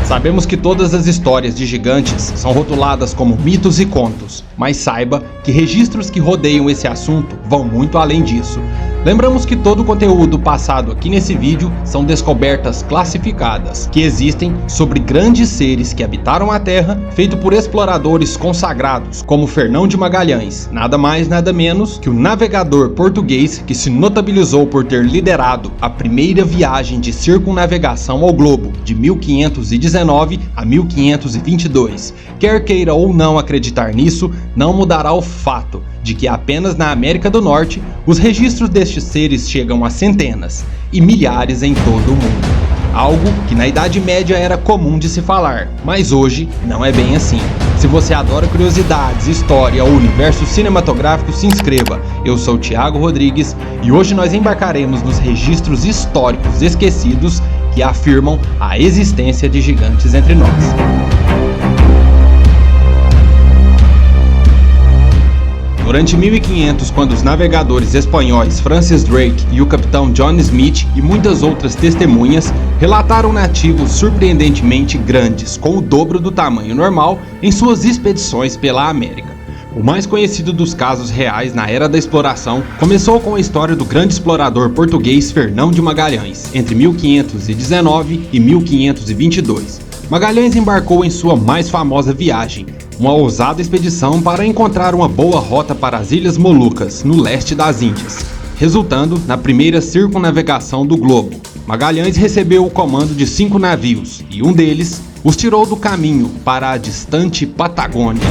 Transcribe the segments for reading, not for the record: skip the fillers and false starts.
Sabemos que todas as histórias de gigantes são rotuladas como mitos e contos, mas saiba que registros que rodeiam esse assunto vão muito além disso. Lembramos que todo o conteúdo passado aqui nesse vídeo são descobertas classificadas, que existem sobre grandes seres que habitaram a Terra, feito por exploradores consagrados, como Fernão de Magalhães, nada mais nada menos que o navegador português que se notabilizou por ter liderado a primeira viagem de circunnavegação ao globo, de 1519 a 1522. Quer queira ou não acreditar nisso, não mudará o fato de que apenas na América do Norte os registros destes seres chegam a centenas e milhares em todo o mundo. Algo que na Idade Média era comum de se falar, mas hoje não é bem assim. Se você adora curiosidades, história ou universo cinematográfico, se inscreva. Eu sou Thiago Rodrigues e hoje nós embarcaremos nos registros históricos esquecidos que afirmam a existência de gigantes entre nós. Durante 1500, quando os navegadores espanhóis Francis Drake e o capitão John Smith e muitas outras testemunhas relataram nativos surpreendentemente grandes, com o dobro do tamanho normal, em suas expedições pela América. O mais conhecido dos casos reais na era da exploração começou com a história do grande explorador português Fernão de Magalhães, entre 1519 e 1522. Magalhães embarcou em sua mais famosa viagem, uma ousada expedição para encontrar uma boa rota para as Ilhas Molucas, no leste das Índias, resultando na primeira circunnavegação do globo. Magalhães recebeu o comando de 5 navios, e um deles os tirou do caminho para a distante Patagônia,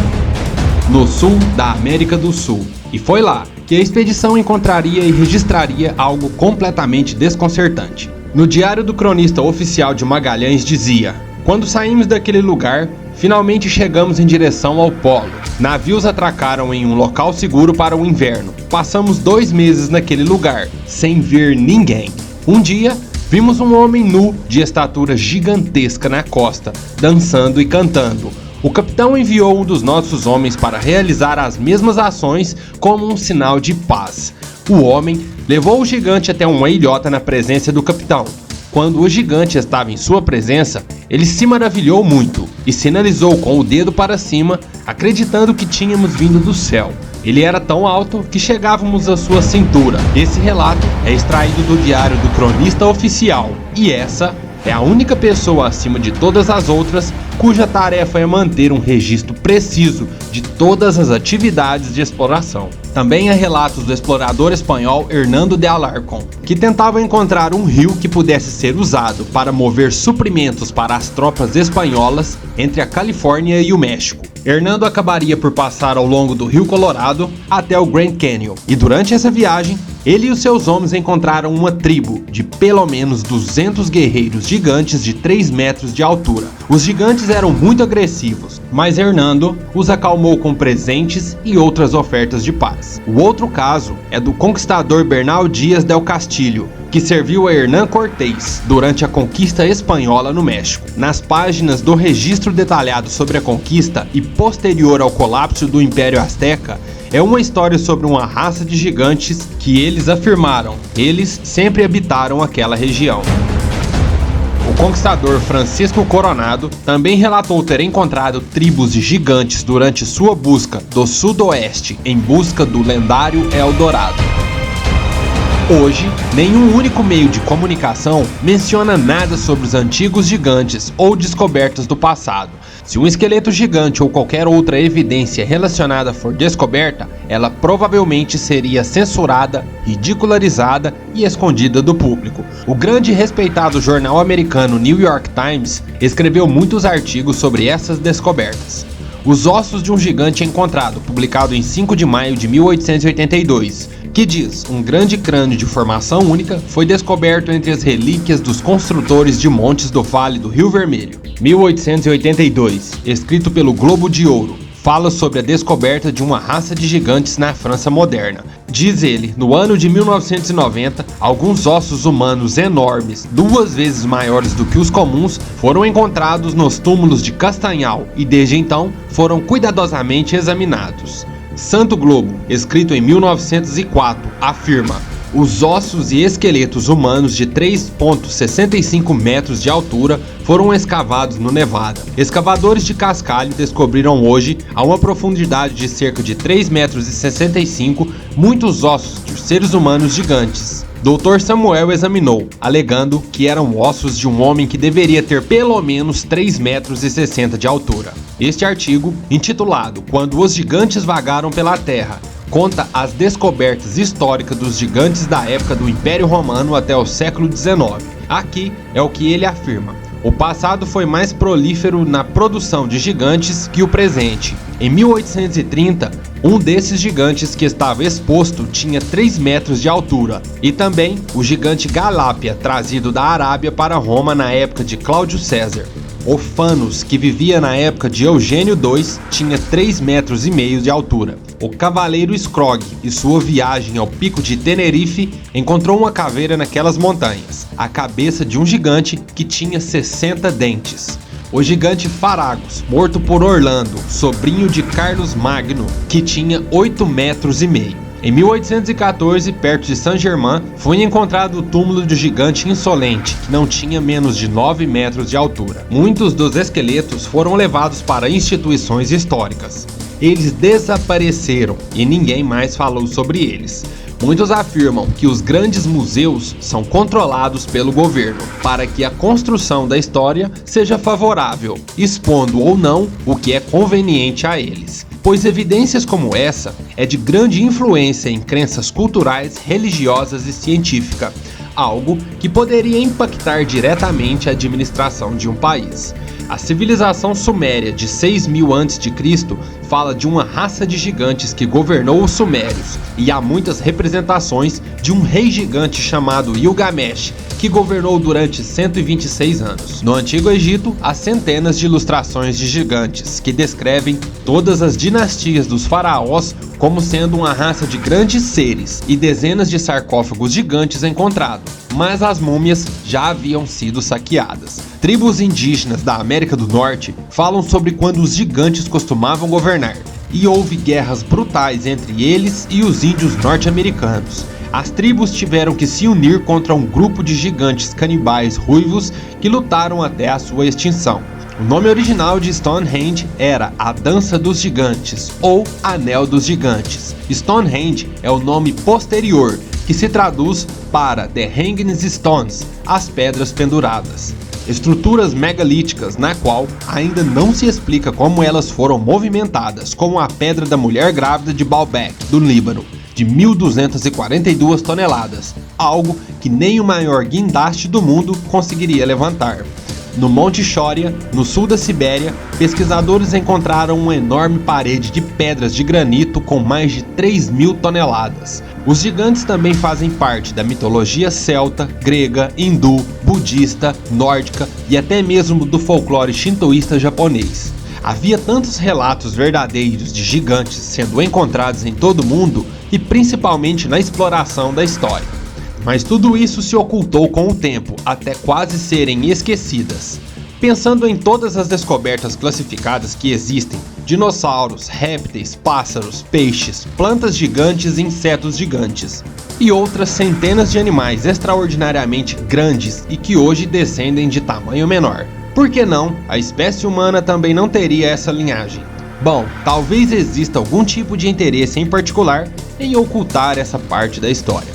no sul da América do Sul, e foi lá que a expedição encontraria e registraria algo completamente desconcertante. No diário do cronista oficial de Magalhães dizia: "Quando saímos daquele lugar, finalmente chegamos em direção ao polo. Navios atracaram em um local seguro para o inverno. Passamos 2 meses naquele lugar, sem ver ninguém. Um dia, vimos um homem nu de estatura gigantesca na costa, dançando e cantando. O capitão enviou um dos nossos homens para realizar as mesmas ações como um sinal de paz. O homem levou o gigante até uma ilhota na presença do capitão. Quando o gigante estava em sua presença, ele se maravilhou muito e sinalizou com o dedo para cima, acreditando que tínhamos vindo do céu. Ele era tão alto que chegávamos à sua cintura." Esse relato é extraído do diário do cronista oficial, e essa é a única pessoa acima de todas as outras cuja tarefa é manter um registro preciso de todas as atividades de exploração. Também há relatos do explorador espanhol Hernando de Alarcón, que tentava encontrar um rio que pudesse ser usado para mover suprimentos para as tropas espanholas entre a Califórnia e o México. Hernando acabaria por passar ao longo do Rio Colorado até o Grand Canyon, e durante essa viagem, ele e os seus homens encontraram uma tribo de pelo menos 200 guerreiros gigantes de 3 metros de altura. Os gigantes eram muito agressivos, mas Hernando os acalmou com presentes e outras ofertas de paz. O outro caso é do conquistador Bernal Díaz del Castillo, que serviu a Hernán Cortés durante a conquista espanhola no México. Nas páginas do registro detalhado sobre a conquista e posterior ao colapso do Império Azteca, é uma história sobre uma raça de gigantes que eles afirmaram eles sempre habitaram aquela região. O conquistador Francisco Coronado também relatou ter encontrado tribos de gigantes durante sua busca do sudoeste em busca do lendário Eldorado. Hoje, nenhum único meio de comunicação menciona nada sobre os antigos gigantes ou descobertas do passado. Se um esqueleto gigante ou qualquer outra evidência relacionada for descoberta, ela provavelmente seria censurada, ridicularizada e escondida do público. O grande e respeitado jornal americano New York Times escreveu muitos artigos sobre essas descobertas. Os Ossos de um Gigante Encontrado, publicado em 5 de maio de 1882, que diz: um grande crânio de formação única foi descoberto entre as relíquias dos construtores de montes do Vale do Rio Vermelho. 1882, escrito pelo Globo de Ouro, fala sobre a descoberta de uma raça de gigantes na França moderna. Diz ele, no ano de 1990, alguns ossos humanos enormes, 2 vezes maiores do que os comuns, foram encontrados nos túmulos de Castanhal e desde então foram cuidadosamente examinados. Santo Globo, escrito em 1904, afirma: Os ossos e esqueletos humanos de 3,65 metros de altura foram escavados no Nevada. Escavadores de cascalho descobriram hoje, a uma profundidade de cerca de 3,65 metros, muitos ossos de seres humanos gigantes. Dr. Samuel examinou, alegando que eram ossos de um homem que deveria ter pelo menos 3,60 metros de altura. Este artigo, intitulado Quando os Gigantes Vagaram pela Terra, conta as descobertas históricas dos gigantes da época do Império Romano até o século XIX. Aqui é o que ele afirma. O passado foi mais prolífero na produção de gigantes que o presente. Em 1830, um desses gigantes que estava exposto tinha 3 metros de altura, e também o gigante Galápia, trazido da Arábia para Roma na época de Cláudio César. O Fanos, que vivia na época de Eugênio II, tinha 3,5 metros de altura. O cavaleiro Scrog, em sua viagem ao pico de Tenerife, encontrou uma caveira naquelas montanhas, a cabeça de um gigante que tinha 60 dentes. O gigante Faragos, morto por Orlando, sobrinho de Carlos Magno, que tinha 8,5 metros. Em 1814, perto de Saint-Germain, foi encontrado o túmulo do gigante Insolente, que não tinha menos de 9 metros de altura. Muitos dos esqueletos foram levados para instituições históricas. Eles desapareceram e ninguém mais falou sobre eles. Muitos afirmam que os grandes museus são controlados pelo governo para que a construção da história seja favorável, expondo ou não o que é conveniente a eles. Pois evidências como essa é de grande influência em crenças culturais, religiosas e científicas, algo que poderia impactar diretamente a administração de um país. A civilização suméria de 6.000 a.C. fala de uma raça de gigantes que governou os sumérios, e há muitas representações de um rei gigante chamado Gilgamesh, que governou durante 126 anos. No Antigo Egito, há centenas de ilustrações de gigantes, que descrevem todas as dinastias dos faraós como sendo uma raça de grandes seres, e dezenas de sarcófagos gigantes encontrados, mas as múmias já haviam sido saqueadas. Tribos indígenas da América do Norte falam sobre quando os gigantes costumavam governar, e houve guerras brutais entre eles e os índios norte-americanos. As tribos tiveram que se unir contra um grupo de gigantes canibais ruivos que lutaram até a sua extinção. O nome original de Stonehenge era a Dança dos Gigantes ou Anel dos Gigantes. Stonehenge é o nome posterior, que se traduz para The Hanging Stones, as pedras penduradas. Estruturas megalíticas na qual ainda não se explica como elas foram movimentadas, como a pedra da mulher grávida de Baalbek, do Líbano, de 1.242 toneladas, algo que nem o maior guindaste do mundo conseguiria levantar. No Monte Shoria, no sul da Sibéria, pesquisadores encontraram uma enorme parede de pedras de granito com mais de 3.000 toneladas. Os gigantes também fazem parte da mitologia celta, grega, hindu, budista, nórdica e até mesmo do folclore shintoísta japonês. Havia tantos relatos verdadeiros de gigantes sendo encontrados em todo o mundo e principalmente na exploração da história. Mas tudo isso se ocultou com o tempo, até quase serem esquecidas. Pensando em todas as descobertas classificadas que existem, dinossauros, répteis, pássaros, peixes, plantas gigantes e insetos gigantes, e outras centenas de animais extraordinariamente grandes e que hoje descendem de tamanho menor. Por que não, a espécie humana também não teria essa linhagem? Bom, talvez exista algum tipo de interesse em particular em ocultar essa parte da história.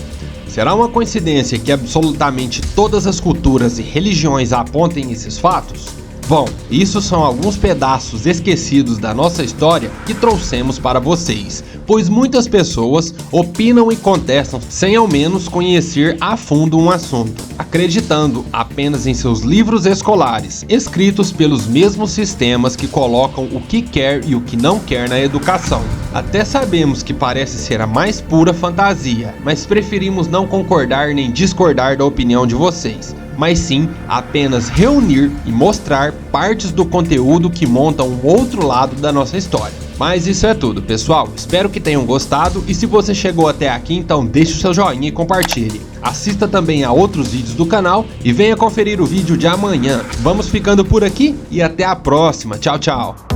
Será uma coincidência que absolutamente todas as culturas e religiões apontem esses fatos? Bom, isso são alguns pedaços esquecidos da nossa história que trouxemos para vocês, pois muitas pessoas opinam e contestam sem ao menos conhecer a fundo um assunto, acreditando apenas em seus livros escolares, escritos pelos mesmos sistemas que colocam o que quer e o que não quer na educação. Até sabemos que parece ser a mais pura fantasia, mas preferimos não concordar nem discordar da opinião de vocês, mas sim apenas reunir e mostrar partes do conteúdo que montam um outro lado da nossa história. Mas isso é tudo, pessoal. Espero que tenham gostado e se você chegou até aqui, então deixe o seu joinha e compartilhe. Assista também a outros vídeos do canal e venha conferir o vídeo de amanhã. Vamos ficando por aqui e até a próxima. Tchau, tchau.